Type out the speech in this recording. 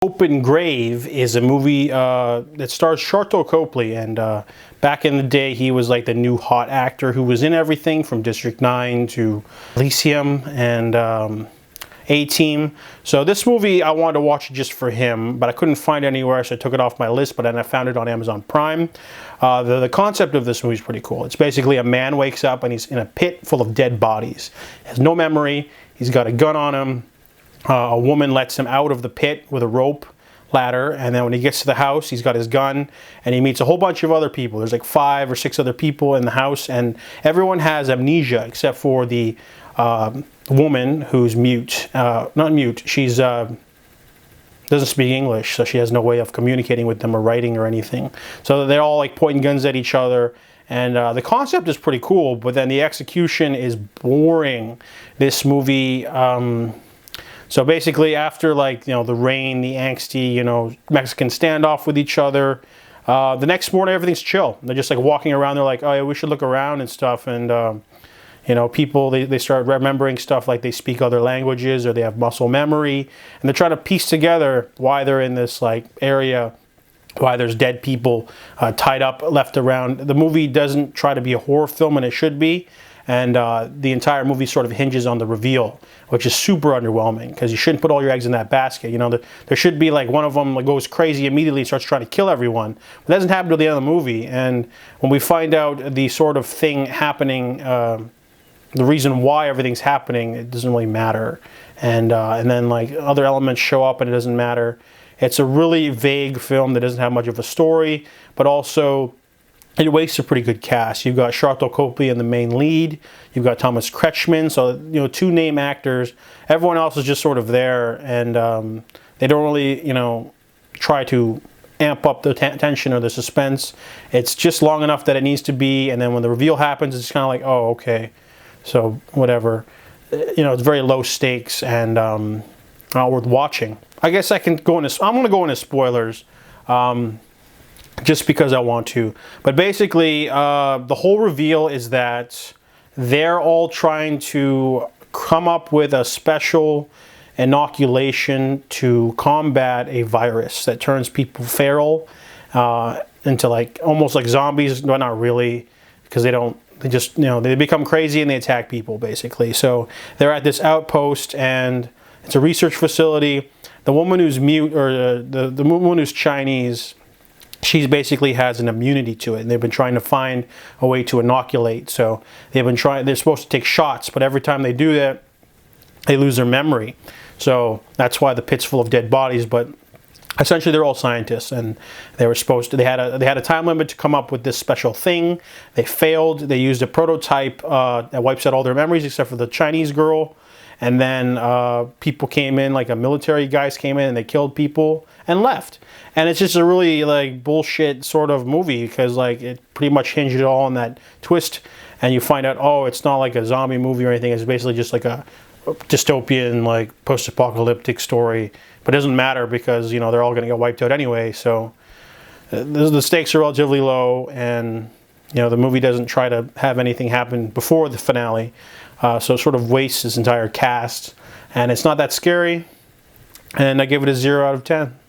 Open Grave is a movie that stars Sharlto Copley, and back in the day he was like the new hot actor who was in everything from District 9 to Elysium and A-Team. So this movie I wanted to watch just for him, but I couldn't find it anywhere, so I took it off my list, but then I found it on Amazon Prime. The concept of this movie is pretty cool. It's basically a man wakes up and he's in a pit full of dead bodies. He has no memory, he's got a gun on him. A woman lets him out of the pit with a rope ladder, and then when he gets to the house, he's got his gun, and he meets a whole bunch of other people. There's like 5 or 6 other people in the house, and everyone has amnesia except for the woman who's mute. Not mute, she's doesn't speak English, so she has no way of communicating with them or writing or anything. So they're all like pointing guns at each other. And the concept is pretty cool, but then the execution is boring. This movie, so basically after like, the rain, the angsty, Mexican standoff with each other, the next morning everything's chill. They're just like walking around, they're like, oh yeah, we should look around and stuff. And, people, they start remembering stuff like they speak other languages or they have muscle memory. And they're trying to piece together why they're in this like area, why there's dead people tied up, left around. The movie doesn't try to be a horror film, and it should be. And the entire movie sort of hinges on the reveal, which is super underwhelming because you shouldn't put all your eggs in that basket. There should be like one of them like goes crazy immediately and starts trying to kill everyone. But that doesn't happen till the end of the movie. And when we find out the sort of thing happening, the reason why everything's happening, it doesn't really matter. And then like other elements show up and it doesn't matter. It's a really vague film that doesn't have much of a story, but also it wastes a pretty good cast. You've got Sharlto Copley in the main lead. You've got Thomas Kretschmann, so 2 name actors. Everyone else is just sort of there, and they don't really, try to amp up the tension or the suspense. It's just long enough that it needs to be, and then when the reveal happens, it's kind of like, oh, okay, so whatever. It's very low stakes and not worth watching. I guess I'm going to go into spoilers. Just because I want to. But basically, the whole reveal is that they're all trying to come up with a special inoculation to combat a virus that turns people feral into like almost like zombies, but not really, because they become crazy and they attack people basically. So they're at this outpost and it's a research facility. The woman who's mute, or the woman who's Chinese, she basically has an immunity to it, and they've been trying to find a way to inoculate. So they're supposed to take shots, but every time they do that, they lose their memory. So that's why the pit's full of dead bodies. But essentially, they're all scientists, and they had a time limit to come up with this special thing. They failed. They used a prototype that wipes out all their memories except for the Chinese girl. And then people came in, like military guys came in and they killed people and left. And it's just a really like bullshit sort of movie because like it pretty much hinged it all on that twist. And you find out, oh, it's not like a zombie movie or anything. It's basically just like a dystopian, like post-apocalyptic story. But it doesn't matter because, they're all going to get wiped out anyway. So the stakes are relatively low, and, the movie doesn't try to have anything happen before the finale. So it sort of wastes its entire cast. And it's not that scary. And I give it a 0 out of 10.